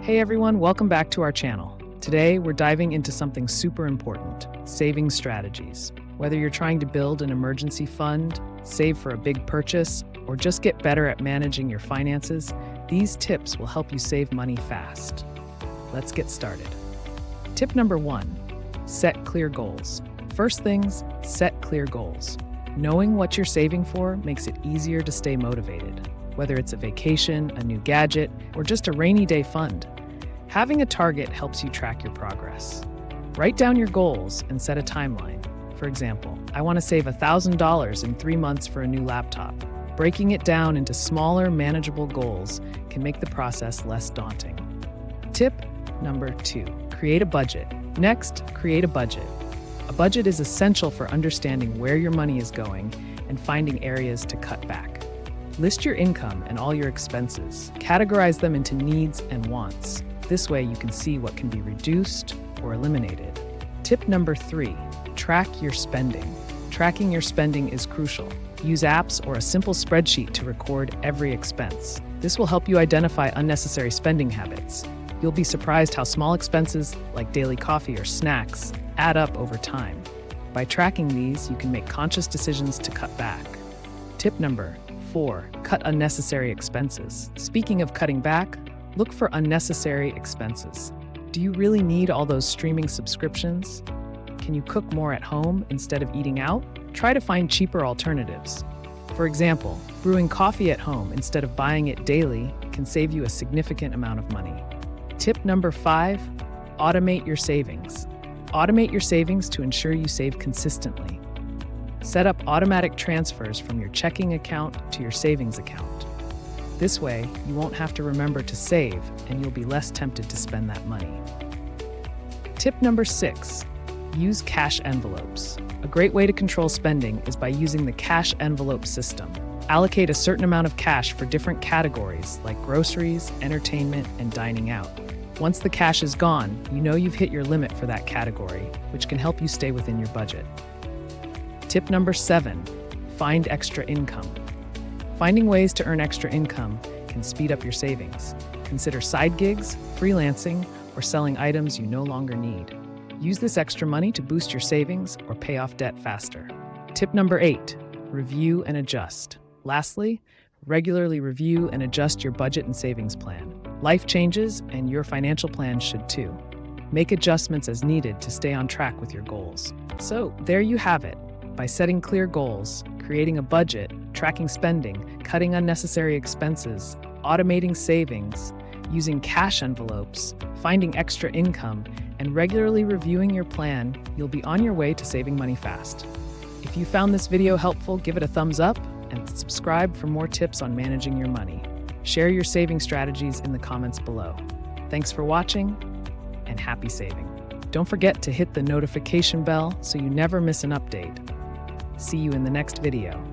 Hey everyone, welcome back to our channel. Today, we're diving into something super important, saving strategies. Whether you're trying to build an emergency fund, save for a big purchase, or just get better at managing your finances, these tips will help you save money fast. Let's get started. Tip number 1, set clear goals. First things, set clear goals. Knowing what you're saving for makes it easier to stay motivated, whether it's a vacation, a new gadget, or just a rainy day fund. Having a target helps you track your progress. Write down your goals and set a timeline. For example, I want to save $1,000 in 3 months for a new laptop. Breaking it down into smaller, manageable goals can make the process less daunting. Tip number 2, create a budget. Next, create a budget. A budget is essential for understanding where your money is going and finding areas to cut back. List your income and all your expenses. Categorize them into needs and wants. This way you can see what can be reduced or eliminated. Tip number 3, track your spending. Tracking your spending is crucial. Use apps or a simple spreadsheet to record every expense. This will help you identify unnecessary spending habits. You'll be surprised how small expenses, like daily coffee or snacks, add up over time. By tracking these, you can make conscious decisions to cut back. Tip number 4, cut unnecessary expenses. Speaking of cutting back, look for unnecessary expenses. Do you really need all those streaming subscriptions? Can you cook more at home instead of eating out? Try to find cheaper alternatives. For example, brewing coffee at home instead of buying it daily can save you a significant amount of money. Tip number 5, automate your savings. Automate your savings to ensure you save consistently. Set up automatic transfers from your checking account to your savings account. This way, you won't have to remember to save, and you'll be less tempted to spend that money. Tip number 6, use cash envelopes. A great way to control spending is by using the cash envelope system. Allocate a certain amount of cash for different categories like groceries, entertainment, and dining out. Once the cash is gone, you know you've hit your limit for that category, which can help you stay within your budget. Tip number 7, find extra income. Finding ways to earn extra income can speed up your savings. Consider side gigs, freelancing, or selling items you no longer need. Use this extra money to boost your savings or pay off debt faster. Tip number 8, review and adjust. Lastly, regularly review and adjust your budget and savings plan. Life changes, and your financial plan should too. Make adjustments as needed to stay on track with your goals. So, there you have it. By setting clear goals, creating a budget, tracking spending, cutting unnecessary expenses, automating savings, using cash envelopes, finding extra income, and regularly reviewing your plan, you'll be on your way to saving money fast. If you found this video helpful, give it a thumbs up and subscribe for more tips on managing your money. Share your saving strategies in the comments below. Thanks for watching, and happy saving. Don't forget to hit the notification bell so you never miss an update. See you in the next video.